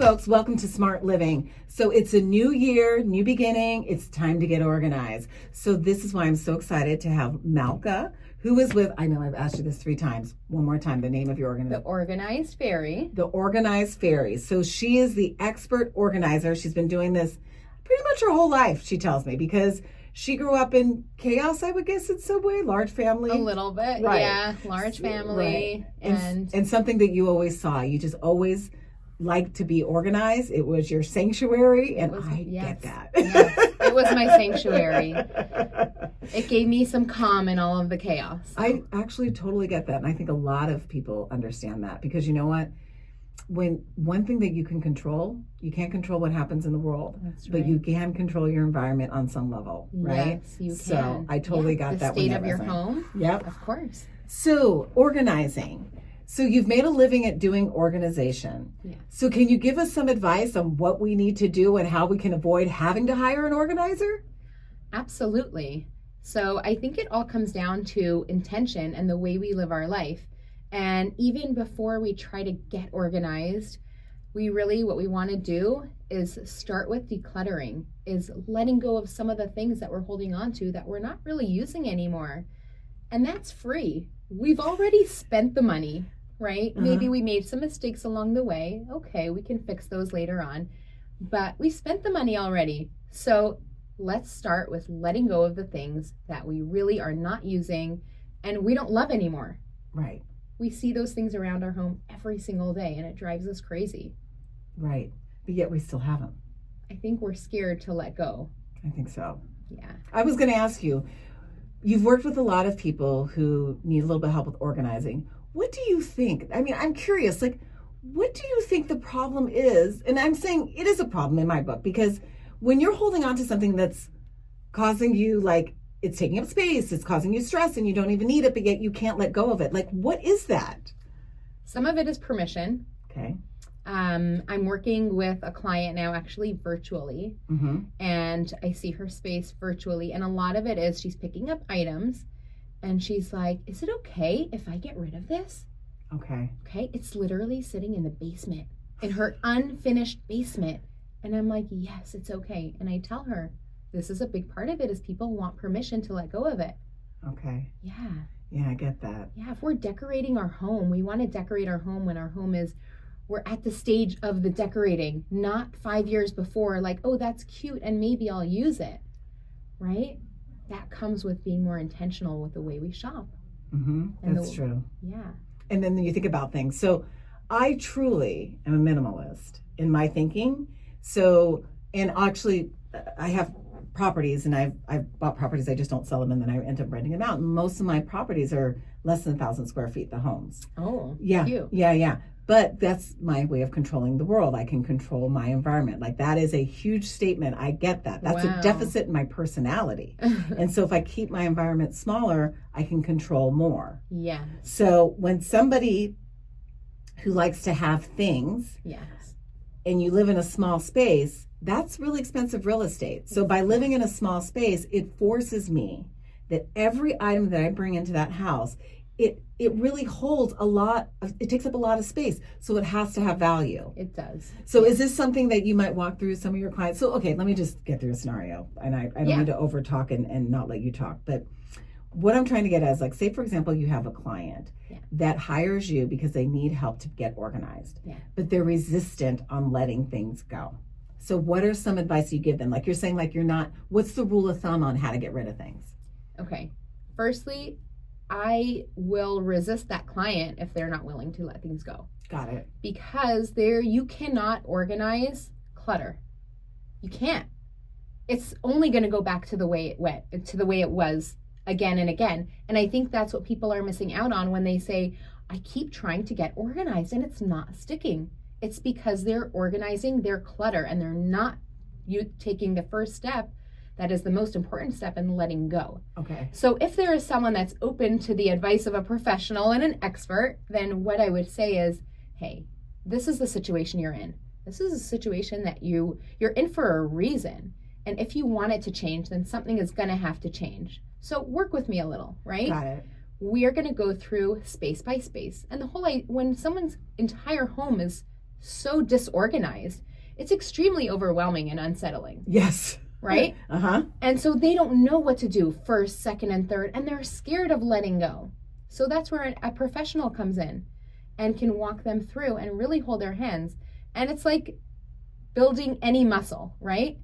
folks, welcome to Smart Living. So it's a new year, new beginning. It's time to get organized. So this is why I'm so excited to have Malka, who is with, I know I've asked you this 3 times. One more time, the name of your organization. The Organized Fairy. The Organized Fairy. So she is the expert organizer. She's been doing this pretty much her whole life, she tells me, because she grew up in chaos, I would guess, in some way. Large family. A little bit, right. Yeah. Large family. Right. And something that you always saw. You just always liked to be organized. It was your sanctuary, and I get that. Yes, it was my sanctuary. It gave me some calm in all of the chaos. I actually totally get that, and I think a lot of people understand that, because you know what? When one thing that you can control, you can't control what happens in the world, That's right. but you can control your environment on some level, right? Yes, you can. So I totally got that. The state of your home. Yep. Of course. So organizing. So you've made a living at doing organization. Yeah. So can you give us some advice on what we need to do and how we can avoid having to hire an organizer? Absolutely. So I think it all comes down to intention and the way we live our life. And even before we try to get organized, what we want to do is start with decluttering, is letting go of some of the things that we're holding on to that we're not really using anymore. And that's free. We've already spent the money, right? Maybe we made some mistakes along the way. Okay, we can fix those later on. But we spent the money already. So let's start with letting go of the things that we really are not using and we don't love anymore. Right. We see those things around our home every single day, and it drives us crazy. Right. But yet we still have them. I think we're scared to let go. I think so. Yeah. I was going to ask you, you've worked with a lot of people who need a little bit of help with organizing. What do you think? I mean, I'm curious, what do you think the problem is? And I'm saying it is a problem in my book, because when you're holding on to something that's causing you, it's taking up space, it's causing you stress, and you don't even need it, but yet you can't let go of it. What is that? Some of it is permission. Okay. I'm working with a client now, actually virtually, and I see her space virtually. And a lot of it is she's picking up items, and she's like, is it okay if I get rid of this? Okay. Okay. It's literally sitting in the basement, in her unfinished basement. And I'm like, yes, it's okay. And I tell her, this is a big part of it, is people want permission to let go of it. Okay. Yeah. Yeah, I get that. Yeah, if we're decorating our home, we want to decorate our home when our home we're at the stage of the decorating, not 5 years before, oh, that's cute and maybe I'll use it, right? That comes with being more intentional with the way we shop. That's true. Yeah. And then you think about things. So I truly am a minimalist in my thinking. So, and actually I have properties, and I've bought properties, I just don't sell them, and then I end up renting them out. And most of my properties are less than 1,000 square feet, the homes. Oh, yeah. Cute. Yeah. But that's my way of controlling the world. I can control my environment. That is a huge statement. I get that. That's a deficit in my personality. And so if I keep my environment smaller, I can control more. Yeah. So when somebody who likes to have things, yes, and you live in a small space, that's really expensive real estate. So by living in a small space, it forces me that every item that I bring into that house, it really holds it takes up a lot of space. So it has to have value. It does. So is this something that you might walk through some of your clients? So, okay, let me just get through a scenario. And I don't need to over talk and not let you talk. But what I'm trying to get at is, say, for example, you have a client that hires you because they need help to get organized, but they're resistant on letting things go. So what are some advice you give them? You're saying, what's the rule of thumb on how to get rid of things? Okay. Firstly, I will resist that client if they're not willing to let things go. Got it. Because you cannot organize clutter. You can't. It's only going to go back to the way it was again and again. And I think that's what people are missing out on when they say, I keep trying to get organized and it's not sticking. It's because they're organizing their clutter and they're not taking the first step. That is the most important step in letting go. Okay. So if there is someone that's open to the advice of a professional and an expert, then what I would say is, hey, this is the situation you're in. This is a situation that you're in for a reason. And if you want it to change, then something is going to have to change. So work with me a little, right? Got it. We are going to go through space by space. And when someone's entire home is so disorganized, it's extremely overwhelming and unsettling. Yes. Right? Uh-huh. And so they don't know what to do first, second, and third, and they're scared of letting go. So that's where a professional comes in and can walk them through and really hold their hands. And it's like building any muscle, right?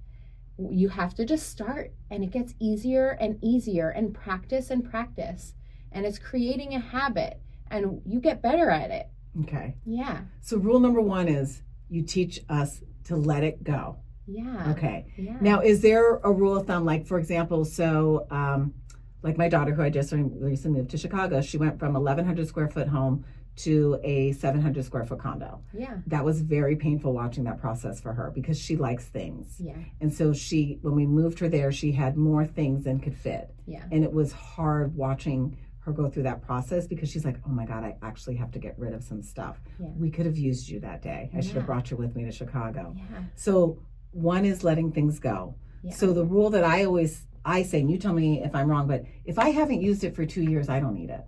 You have to just start, and it gets easier and easier, and practice. And it's creating a habit, and you get better at it. Okay. Yeah. So rule number 1 is you teach us to let it go. Yeah. Okay. Yeah. Now, is there a rule of thumb, like, for example, so like my daughter, who I just recently moved to Chicago, she went from 1,100 square foot home to a 700 square foot condo. Yeah. That was very painful watching that process for her because she likes things. Yeah. And so when we moved her there, she had more things than could fit. Yeah. And it was hard watching her go through that process because she's like, oh my God, I actually have to get rid of some stuff. Yeah. We could have used you that day. I should have brought you with me to Chicago. Yeah. So 1 is letting things go. Yeah. So the rule that I say, and you tell me if I'm wrong, but if I haven't used it for 2 years, I don't need it.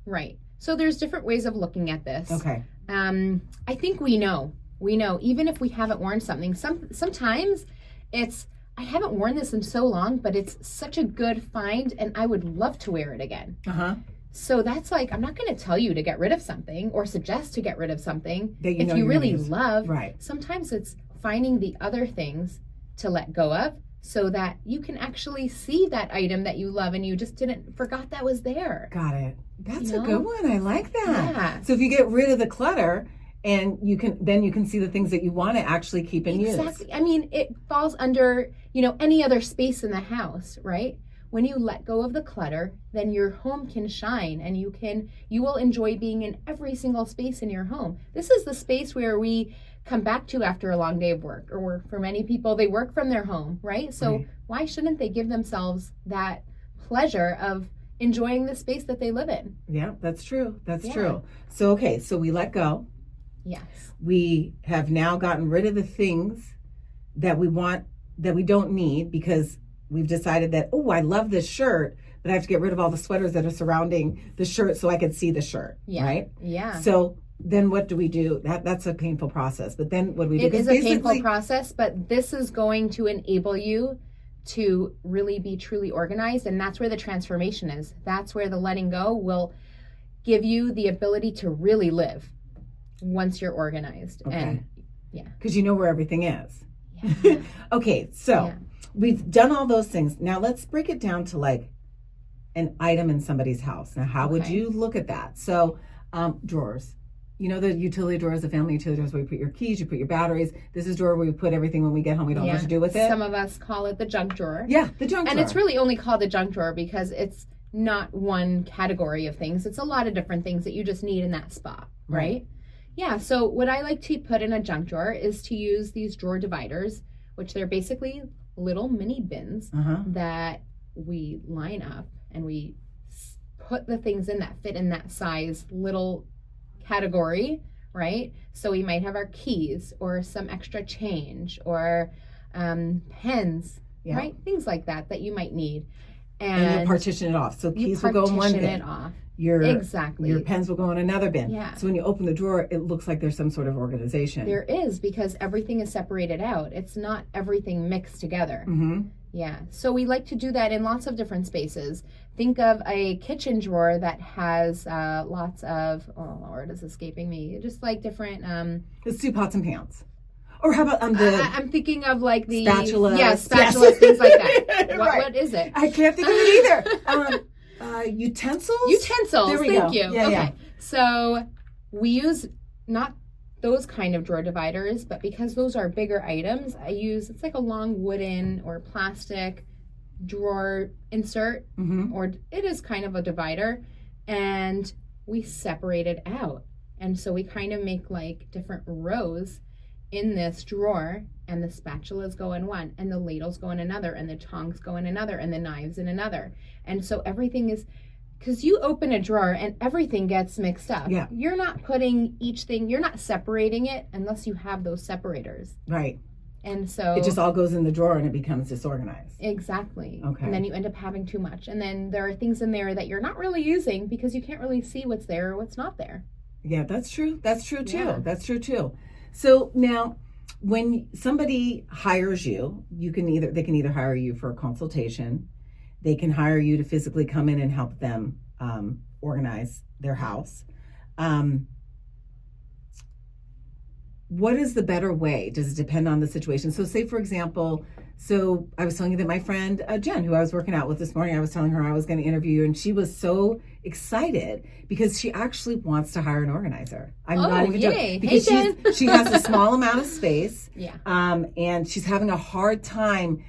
Right. So there's different ways of looking at this. Okay. I think we know, even if we haven't worn something, sometimes it's, I haven't worn this in so long, but it's such a good find and I would love to wear it again. Uh-huh. So that's like, I'm not going to tell you to get rid of something or suggest to get rid of something That if you really use. love. Right. Sometimes it's finding the other things to let go of so that you can actually see that item that you love and you just forgot that was there. Got it. That's You a know? good one. I like that. Yeah. So if you get rid of the clutter, and you can see the things that you want to actually keep and use. Exactly. I mean, it falls under, any other space in the house, right? When you let go of the clutter, then your home can shine and you will enjoy being in every single space in your home. This is the space where we come back to after a long day of work, or for many people, they work from their home, right? So Right. Why shouldn't they give themselves that pleasure of enjoying the space that they live in? Yeah, that's true. That's Yeah. true. So, okay, so we let go. Yes. We have now gotten rid of the things that we want, that we don't need, because we've decided that, oh, I love this shirt, but I have to get rid of all the sweaters that are surrounding the shirt so I can see the shirt, Yeah. right? Yeah. So then what do we do? That's a painful process. But then what do we do? It is 'Cause a painful process, but this is going to enable you to really be truly organized. And that's where the transformation is. That's where the letting go will give you the ability to really live once you're organized. Okay. And yeah. Because you know where everything is. Yeah. Okay, so Yeah. we've done all those things. Now let's break it down to like an item in somebody's house. Now, how would Okay. you look at that? So, drawers. You know the utility drawers, the family utility drawers where you put your keys, you put your batteries. This is a drawer where we put everything when we get home. We don't know what to do with it. Some of us call it the junk drawer. Yeah, the junk And drawer. it's really only called the junk drawer because it's not one category of things. It's a lot of different things that you just need in that spot, right? Yeah, so what I like to put in a junk drawer is to use these drawer dividers, which they're basically little mini bins that we line up and we put the things in that fit in that size little category, right? So we might have our keys or some extra change or pens, Yeah. right? Things like that you might need. And you partition it off. So keys will go in one bin. Partition it off. Your Exactly. Your pens will go in another bin. Yeah. So when you open the drawer, it looks like there's some sort of organization. There is, because everything is separated out. It's not everything mixed together. Mm-hmm. Yeah. So we like to do that in lots of different spaces. Think of a kitchen drawer that has lots of, oh Lord, it's escaping me. Just like different. The soup pots and pans. Or how about I'm thinking of like the spatulas. Yeah, spatulas, things like that. Right. What is it? I can't think of it either. Utensils? Utensils. There we Thank go. you. Yeah, okay. yeah. So we use not those kind of drawer dividers, but because those are bigger items, it's like a long wooden or plastic drawer insert, or it is kind of a divider, and we separate it out. And so we kind of make like different rows in this drawer, and the spatulas go in one, and the ladles go in another, and the tongs go in another, and the knives in another. And so everything is, because you open a drawer and everything gets mixed up. Yeah. You're not putting each thing, you're not separating it unless you have those separators. Right. And so It just all goes in the drawer and it becomes disorganized. Exactly. Okay. And then you end up having too much. And then there are things in there that you're not really using because you can't really see what's there or what's not there. Yeah, that's true. That's true too. Yeah. That's true too. So now, when somebody hires you, they can either hire you for a consultation, they can hire you to physically come in and help them organize their house. What is the better way? Does it depend on the situation? So say, for example, so I was telling you that my friend Jen, who I was working out with this morning, I was telling her I was going to interview you, and she was so excited because she actually wants to hire an organizer. I'm not even joking. Because she has a small amount of space, and she's having a hard time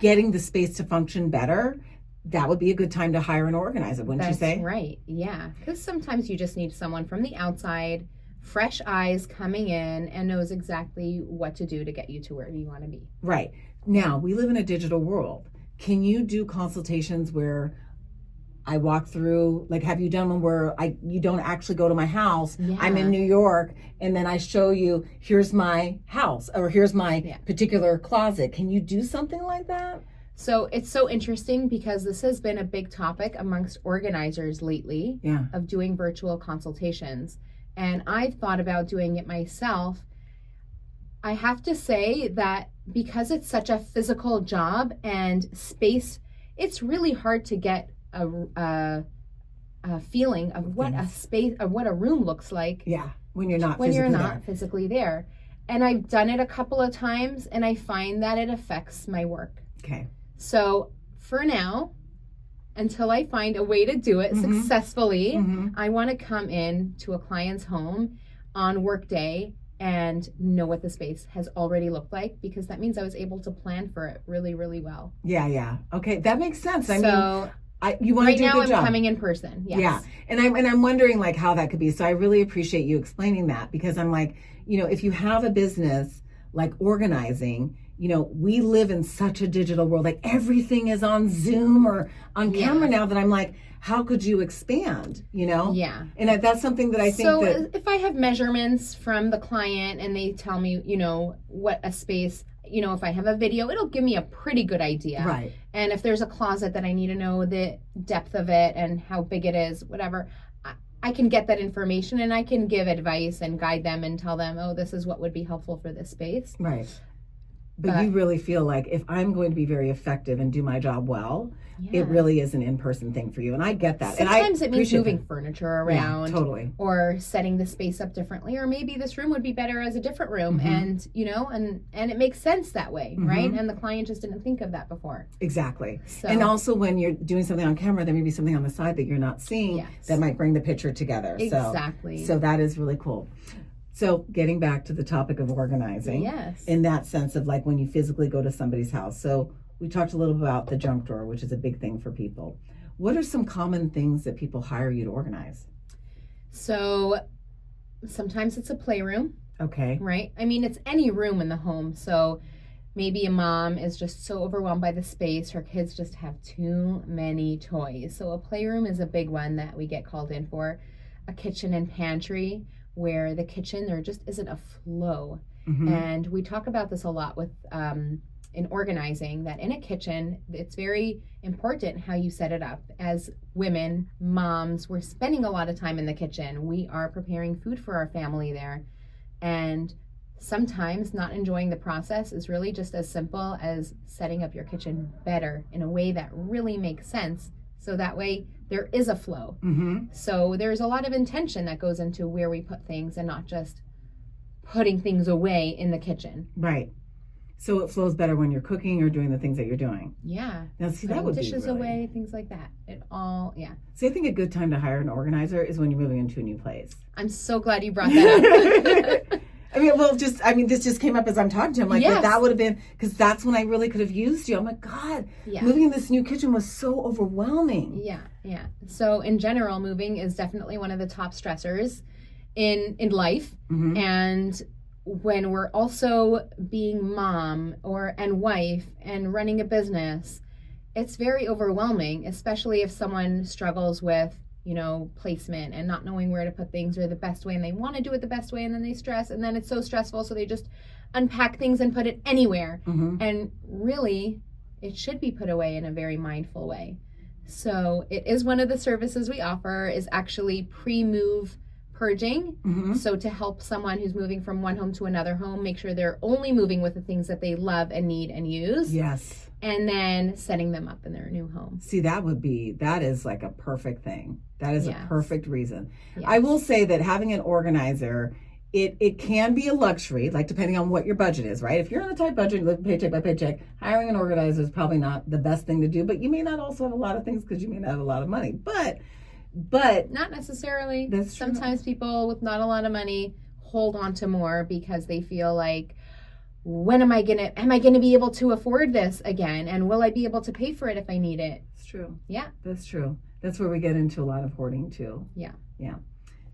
getting the space to function better. That would be a good time to hire an organizer, wouldn't you say? That's right, yeah. Because sometimes you just need someone from the outside, fresh eyes coming in, and knows exactly what to do to get you to where you want to be. Right. Now, we live in a digital world. Can you do consultations where I walk through, like, have you done one where you don't actually go to my house? Yeah. I'm in New York, and then I show you, here's my house, or here's my particular closet. Can you do something like that? So it's so interesting because this has been a big topic amongst organizers lately of doing virtual consultations. And I've thought about doing it myself. I have to say that because it's such a physical job and space, it's really hard to get a feeling of what a space, of what a room looks like. Yeah, when you're not physically there. And I've done it a couple of times, and I find that it affects my work. Okay. So for now, until I find a way to do it successfully, I want to come in to a client's home on work day and know what the space has already looked like, because that means I was able to plan for it really, really well. Yeah. Okay, that makes sense. I mean, you want to do a good job. Right now I'm coming in person. Yes. Yeah, and I'm wondering like how that could be. So I really appreciate you explaining that, because I'm like, if you have a business like organizing, we live in such a digital world. Like everything is on Zoom or on camera now, that I'm like, how could you expand, Yeah. And that's something that I think if I have measurements from the client and they tell me, what a space, if I have a video, it'll give me a pretty good idea. Right. And if there's a closet that I need to know the depth of it and how big it is, whatever, I can get that information and I can give advice and guide them and tell them, oh, this is what would be helpful for this space. Right. But you really feel like if I'm going to be very effective and do my job well, it really is an in-person thing for you. And I get that. Sometimes it means moving furniture around. Yeah, totally. Or setting the space up differently. Or maybe this room would be better as a different room. And, and it makes sense that way, right? And the client just didn't think of that before. Exactly. So, and also when you're doing something on camera, there may be something on the side that you're not seeing that might bring the picture together. Exactly. So that is really cool. So getting back to the topic of organizing, in that sense of like when you physically go to somebody's house. So we talked a little about the junk drawer, which is a big thing for people. What are some common things that people hire you to organize? So sometimes it's a playroom. Okay. Right? I mean, it's any room in the home. So maybe a mom is just so overwhelmed by the space. Her kids just have too many toys. So a playroom is a big one that we get called in for. A kitchen and pantry, where the kitchen, there just isn't a flow. And we talk about this a lot with in organizing, that in a kitchen, it's very important how you set it up. As women, moms, we're spending a lot of time in the kitchen. We are preparing food for our family there. And sometimes not enjoying the process is really just as simple as setting up your kitchen better in a way that really makes sense. So that way there is a flow. So there's a lot of intention that goes into where we put things and not just putting things away in the kitchen. Right. So it flows better when you're cooking or doing the things that you're doing. Yeah. Now see, that would be dishes away, things like that. See, I think a good time to hire an organizer is when you're moving into a new place. I'm so glad you brought that up. This just came up as I'm talking to him. Like, that would have been, because that's when I really could have used you. I'm like, God, moving in this new kitchen was so overwhelming. Yeah. So in general, moving is definitely one of the top stressors in life. And when we're also being mom and wife and running a business, it's very overwhelming, especially if someone struggles with placement and not knowing where to put things or the best way, and they want to do it the best way, and then they stress, and then it's so stressful, so they just unpack things and put it anywhere. And really, it should be put away in a very mindful way. So it is one of the services we offer, is actually pre-move purging. Mm-hmm. So to help someone who's moving from one home to another home, make sure they're only moving with the things that they love and need and use. Yes. And then setting them up in their new home. See, that is like a perfect thing. That is Yes. a perfect reason. Yes. I will say that having an organizer, it can be a luxury, like depending on what your budget is, right? If you're on a tight budget, live paycheck by paycheck, hiring an organizer is probably not the best thing to do, but you may not also have a lot of things because you may not have a lot of money. But not necessarily. That's true. Sometimes people with not a lot of money hold on to more because they feel like, when am I gonna be able to afford this again? And will I be able to pay for it if I need it? It's true. Yeah. That's true. That's where we get into a lot of hoarding too. Yeah. Yeah.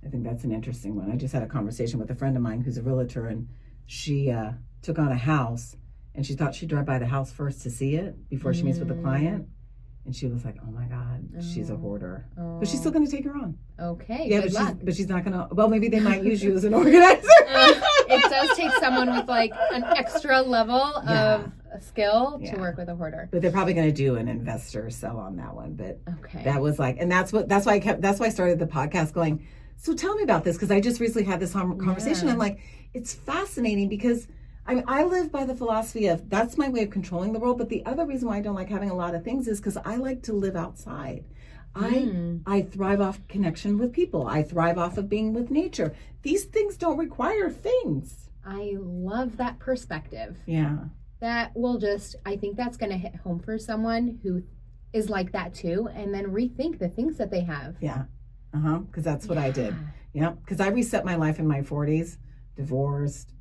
I think that's an interesting one. I just had a conversation with a friend of mine who's a realtor, and she took on a house, and she thought she'd drive by the house first to see it before she meets with the client. And she was like, "Oh my God, she's a hoarder." But she's still going to take her on. Okay. Yeah, good luck. but she's not going to. Well, maybe they might use you as an organizer. It does take someone with like an extra level of skill to work with a hoarder. But they're probably going to do an investor sell on that one. But okay, that was like, and that's why I started the podcast going, so tell me about this, because I just recently had this conversation. Yeah. I'm like, it's fascinating because I live by the philosophy of that's my way of controlling the world. But the other reason why I don't like having a lot of things is because I like to live outside. I thrive off connection with people. I thrive off of being with nature. These things don't require things. I love that perspective. Yeah. That will I think that's going to hit home for someone who is like that too, and then rethink the things that they have. Yeah. Because that's what I did. Yeah. Because I reset my life in my 40s, divorced,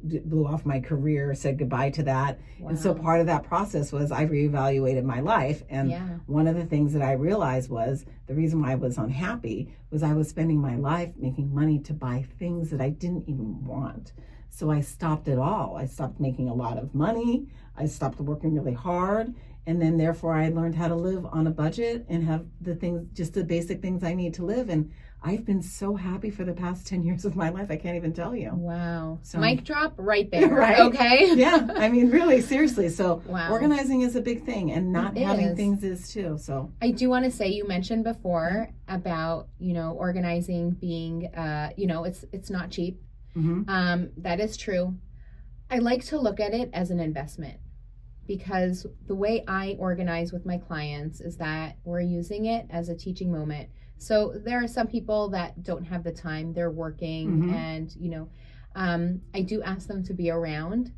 blew off my career, said goodbye to that. Wow. And so part of that process was I reevaluated my life. And one of the things that I realized was the reason why I was unhappy was I was spending my life making money to buy things that I didn't even want. So I stopped it all. I stopped making a lot of money. I stopped working really hard. And then therefore I learned how to live on a budget and have the things, just the basic things I need to live. And I've been so happy for the past 10 years of my life. I can't even tell you. Wow. So, mic drop right there. Right? Okay. Yeah. I mean, really, seriously. So organizing is a big thing, and not having things is too. So I do want to say, you mentioned before about, organizing being, it's not cheap. Mm-hmm. That is true. I like to look at it as an investment, because the way I organize with my clients is that we're using it as a teaching moment. So there are some people that don't have the time, they're working, and I do ask them to be around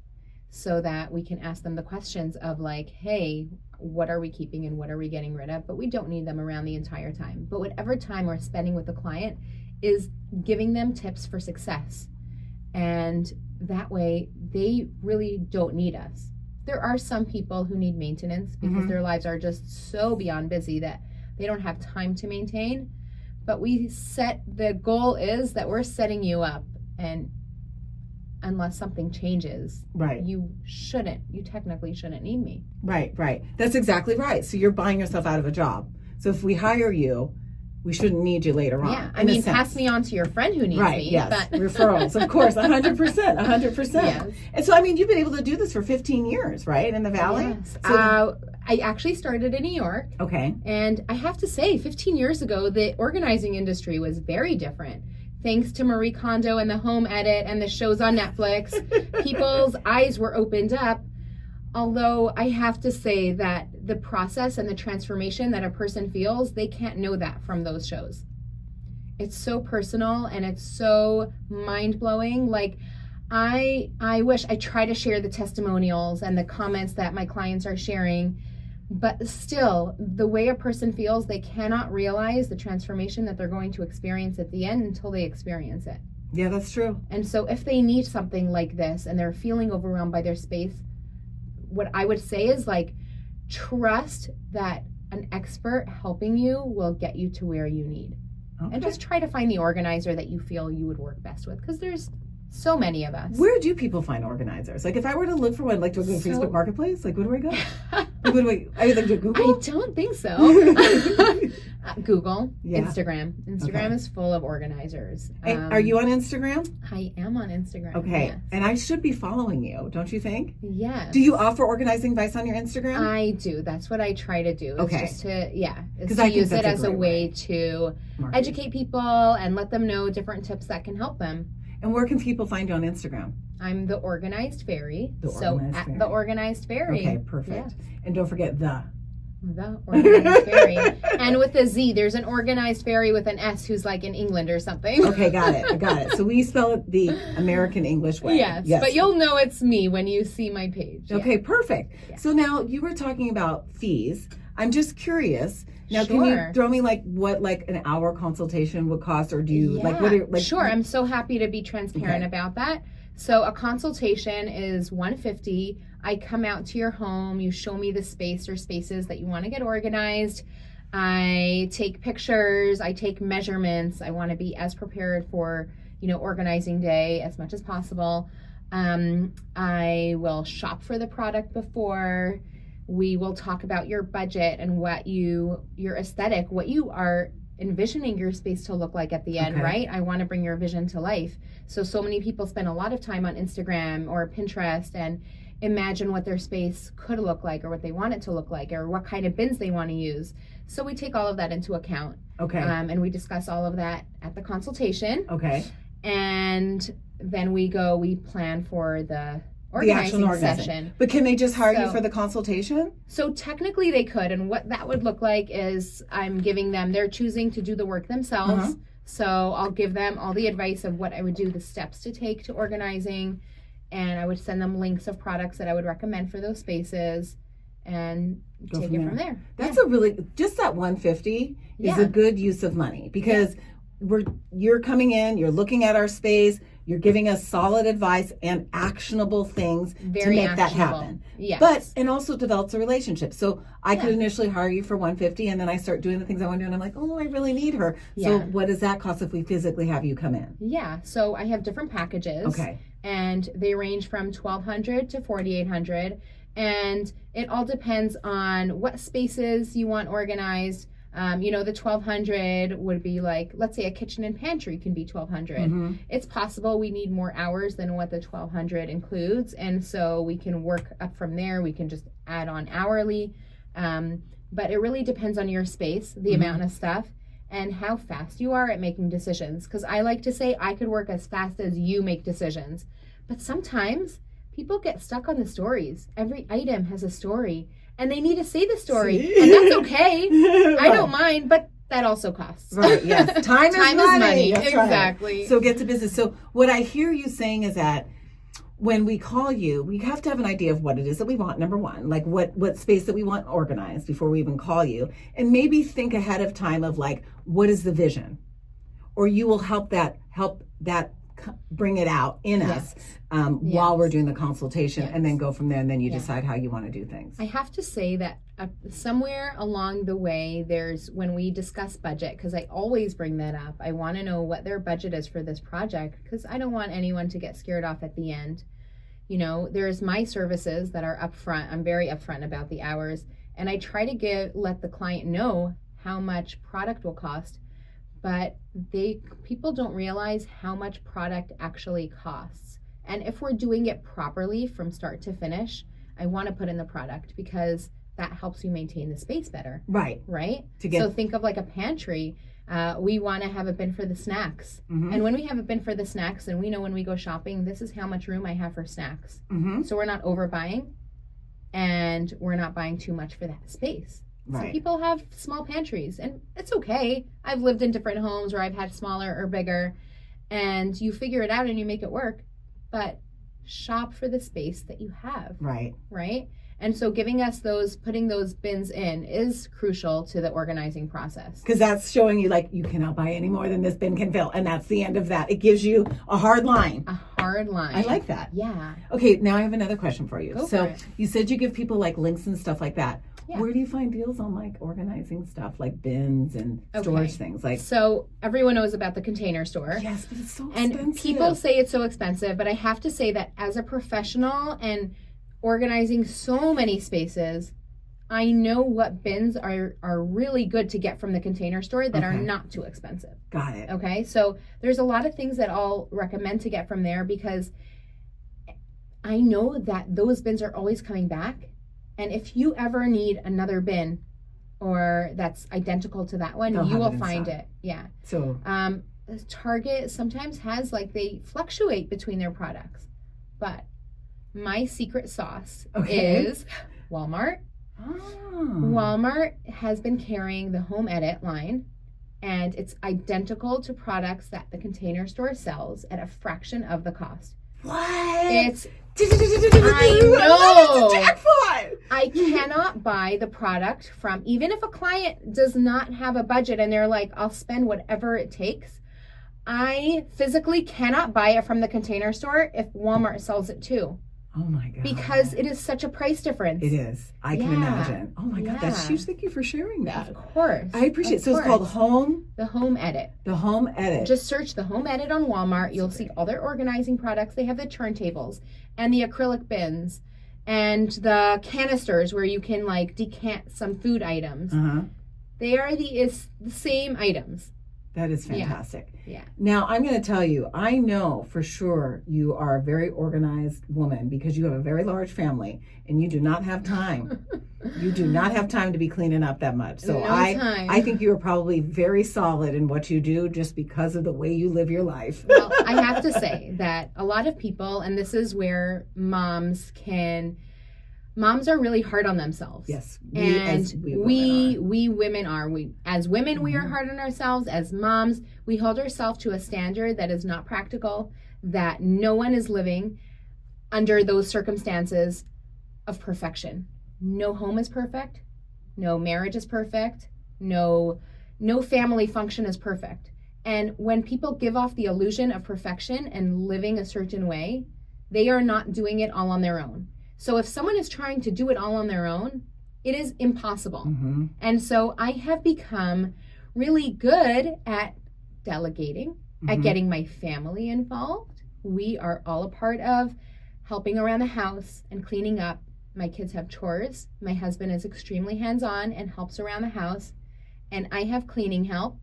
so that we can ask them the questions of like, hey, what are we keeping and what are we getting rid of? But we don't need them around the entire time. But whatever time we're spending with the client is giving them tips for success. And that way they really don't need us. There are some people who need maintenance because their lives are just so beyond busy that they don't have time to maintain. But the goal is that we're setting you up, and unless something changes, you technically shouldn't need me. Right. That's exactly right. So you're buying yourself out of a job. So if we hire you, we shouldn't need you later on. Yeah, I mean, pass me on to your friend who needs me. Yes, but... referrals, of course, 100%. Yes. And so, I mean, you've been able to do this for 15 years, right, in the Valley? Yes. So, I actually started in New York. Okay. And I have to say, 15 years ago, the organizing industry was very different. Thanks to Marie Kondo and the Home Edit and the shows on Netflix, people's eyes were opened up. Although I have to say that the process and the transformation that a person feels, they can't know that from those shows. It's so personal and it's so mind-blowing. Like, I wish I try to share the testimonials and the comments that my clients are sharing, but still, the way a person feels, they cannot realize the transformation that they're going to experience at the end until they experience it. Yeah, that's true. And so if they need something like this and they're feeling overwhelmed by their space, what I would say is like, trust that an expert helping you will get you to where you need. Okay. And just try to find the organizer that you feel you would work best with, because there's So many of us. Where do people find organizers? Like if I were to look for one, like do I go to Facebook Marketplace? Like where do I go? Like, I like do Google? I don't think so. Google, Yeah. Instagram. Instagram Okay. is full of organizers. Are you on Instagram? I am on Instagram. Okay. Yes. And I should be following you, don't you think? Yes. Do you offer organizing advice on your Instagram? I do. That's what I try to do. It's Okay. just to, is 'Cause to I think use it that's a as a great way way. to Marketing. educate people and let them know different tips that can help them. And where can people find you on Instagram? I'm the Organized Fairy. The so Organized at Fairy. the Organized Fairy. Okay, perfect. Yes. And don't forget the. The Organized Fairy. And with a Z, there's an Organized Fairy with an S who's like in England or something. Okay, got it. I got it. So we spell it the American English way. Yes, but you'll know it's me when you see my page. Yeah. Okay, perfect. Yeah. So now you were talking about fees. I'm just curious. Now, can Sure. you throw me like what like an hour consultation would cost, or do you like what? Are, like Sure, I'm so happy to be transparent Okay. about that. So a consultation is $150. I come out to your home. You show me the space or spaces that you want to get organized. I take pictures. I take measurements. I want to be as prepared for organizing day as much as possible. I will shop for the product before. We will talk about your budget and your aesthetic, what you are envisioning your space to look like at the end, Okay. right? I want to bring your vision to life. So many people spend a lot of time on Instagram or Pinterest and imagine what their space could look like or what they want it to look like or what kind of bins they want to use. So we take all of that into account. Okay. And we discuss all of that at the consultation. Okay. And then we plan for the actual organizing organizing. session. But can they just hire you So- for the consultation? So technically they could, and what that would look like is they're choosing to do the work themselves. Uh-huh. So I'll give them all the advice of what I would do, the steps to take to organizing, and I would send them links of products that I would recommend for those spaces and Go take from it from there. That's a really just that 150 is Yeah. a good use of money because you're coming in, you're looking at our space, you're giving us solid advice and actionable things Very to make that actionable. happen. Yes. And also develops a relationship. So I could Yeah. initially hire you for 150 and then I start doing the things I want to do and I'm like, oh, I really need her. So Yeah. what does that cost if we physically have you come in? Yeah, so I have different packages. Okay. And they range from $1,200 to $4,800. And it all depends on what spaces you want organized. The $1,200 would be like, let's say a kitchen and pantry can be $1,200. Mhm. It's possible we need more hours than what the $1,200 includes. And so we can work up from there. We can just add on hourly. But it really depends on your space, the amount of stuff, and how fast you are at making decisions. Because I like to say I could work as fast as you make decisions. But sometimes people get stuck on the stories. Every item has a story, and they need to say the story. See? And that's okay. I Right. don't mind, but that also costs. Right, yes. Time is money. That's right. Exactly. So get to business. So what I hear you saying is that when we call you, we have to have an idea of what it is that we want, number one, like what space that we want organized before we even call you. And maybe think ahead of time of like, what is the vision? Or you will help that bring it out in us while we're doing the consultation and then go from there and then you decide how you want to do things. I have to say that somewhere along the way, when we discuss budget, because I always bring that up, I want to know what their budget is for this project because I don't want anyone to get scared off at the end. There's my services that are upfront. I'm very upfront about the hours, and I try to let the client know how much product will cost, but people don't realize how much product actually costs. And if we're doing it properly from start to finish, I want to put in the product because that helps you maintain the space better. Right. So think of like a pantry. We want to have a bin for the snacks. Mm-hmm. And when we have a bin for the snacks, and we know when we go shopping, this is how much room I have for snacks. Mm-hmm. So we're not overbuying and we're not buying too much for that space. Right. Some people have small pantries and it's okay. I've lived in different homes where I've had smaller or bigger, and you figure it out and you make it work, but shop for the space that you have. Right? And so putting those bins in is crucial to the organizing process. Because that's showing you like you cannot buy any more than this bin can fill. And that's the end of that. It gives you a hard line. A hard line. I like that. Yeah. Okay, now I have another question for you. Go for it. You said you give people like links and stuff like that. Yeah. Where do you find deals on like organizing stuff, like bins and storage things? Like, so everyone knows about the Container Store. Yes, but it's so expensive. And people say it's so expensive, but I have to say that as a professional and organizing so many spaces, I know what bins are really good to get from the Container Store that are not too expensive. Got it. Okay, so there's a lot of things that I'll recommend to get from there because I know that those bins are always coming back. And if you ever need another bin or that's identical to that one, you will find it. Yeah. So Target sometimes has, like, they fluctuate between their products. But my secret sauce is Walmart. Walmart has been carrying the Home Edit line, and it's identical to products that the Container Store sells at a fraction of the cost. What? It's I know. Jackpot. I cannot buy the product from, even if a client does not have a budget and they're like, I'll spend whatever it takes. I physically cannot buy it from the Container Store if Walmart sells it too. Oh my God. Because it is such a price difference. It is. I can imagine. Oh my God, that's huge. Thank you for sharing that. Of course. I appreciate it. So it's called The Home Edit. The Home Edit. Just search The Home Edit on Walmart. You'll see all their organizing products. They have the turntables and the acrylic bins and the canisters where you can like decant some food items. They are the same items. That is fantastic. Yeah. Now, I'm going to tell you, I know for sure you are a very organized woman because you have a very large family and you do not have time. You do not have time to be cleaning up that much. So I think you are probably very solid in what you do just because of the way you live your life. Well, I have to say that a lot of people, and this is where moms are really hard on themselves. Yes. We women are. As women, we are hard on ourselves. As moms, we hold ourselves to a standard that is not practical, that no one is living under those circumstances of perfection. No home is perfect. No marriage is perfect. No family function is perfect. And when people give off the illusion of perfection and living a certain way, they are not doing it all on their own. So if someone is trying to do it all on their own, it is impossible. And so I have become really good at delegating, at getting my family involved. We are all a part of helping around the house and cleaning up. My kids have chores. My husband is extremely hands-on and helps around the house. And I have cleaning help,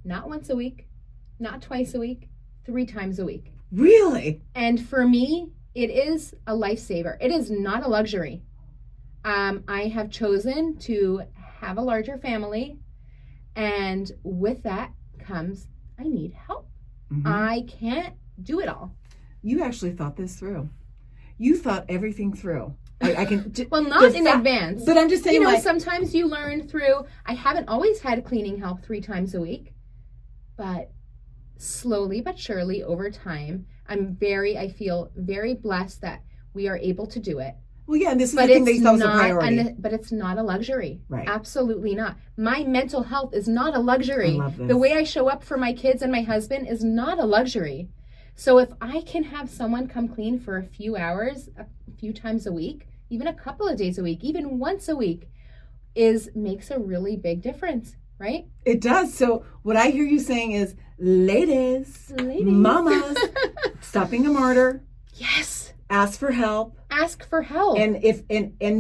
not once a week, not twice a week, 3 times a week. Really? And for me, it is a lifesaver. It is not a luxury. I have chosen to have a larger family, and with that comes, I need help. I can't do it all. You actually thought this through. You thought everything through. I can. Well, not in advance. But I'm just saying, sometimes you learn through. I haven't always had cleaning help 3 times a week, but slowly but surely over time, I feel very blessed that we are able to do it. Well, yeah, and this is the thing that you thought was a priority. But it's not a luxury. Right. Absolutely not. My mental health is not a luxury. I love this. The way I show up for my kids and my husband is not a luxury. So if I can have someone come clean for a few hours, a few times a week, even a couple of days a week, even once a week, makes a really big difference, right? It does. So what I hear you saying is, ladies. Mamas, stop being a martyr. Yes. Ask for help. Ask for help. And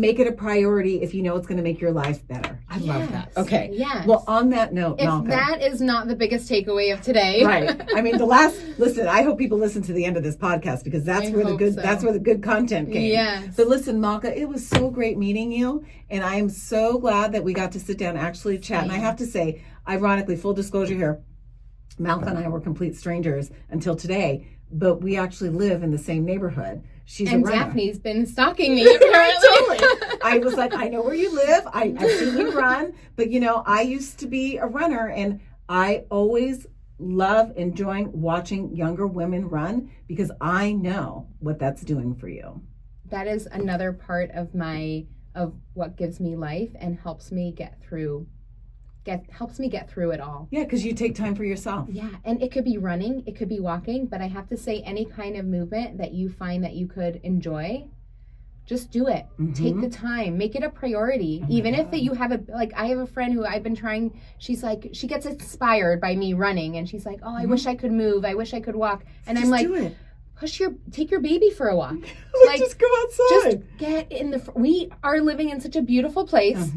make it a priority if you know it's going to make your life better. I love that. Okay. Yes. Well, on that note, Malka, that is not the biggest takeaway of today. Right. I mean, listen, I hope people listen to the end of this podcast because that's where the good content came. Yes. So listen, Malka, it was so great meeting you. And I am so glad that we got to sit down and actually chat. And I have to say, ironically, full disclosure here, Malka and I were complete strangers until today, but we actually live in the same neighborhood. She's a runner. Daphne's been stalking me, apparently. Totally. I was like, I know where you live. I've seen you run. But, I used to be a runner, and I always love enjoying watching younger women run because I know what that's doing for you. That is another part of what gives me life and helps me get through it all. Yeah, because you take time for yourself. Yeah, and it could be running, it could be walking, but I have to say any kind of movement that you find that you could enjoy, just do it. Take the time, make it a priority. Even if you have I have a friend who I've been trying, she's like, she gets inspired by me running and she's like, oh, I wish I could move. I wish I could walk. And I'm like, take your baby for a walk. Like, just go outside. Just get in we are living in such a beautiful place.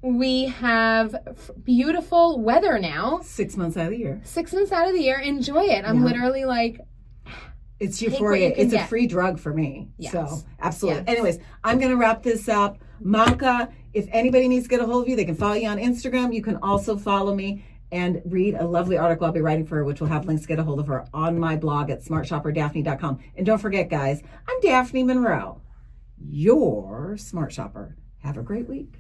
We have beautiful weather now. 6 months out of the year. 6 months out of the year. Enjoy it. I'm literally like, it's euphoria. It's a free drug for me. Yes. So, absolutely. Yes. Anyways, I'm going to wrap this up. Malka, if anybody needs to get a hold of you, they can follow you on Instagram. You can also follow me and read a lovely article I'll be writing for her, which will have links to get a hold of her on my blog at smartshopperdaphne.com. And don't forget, guys, I'm Daphne Monroe, your smart shopper. Have a great week.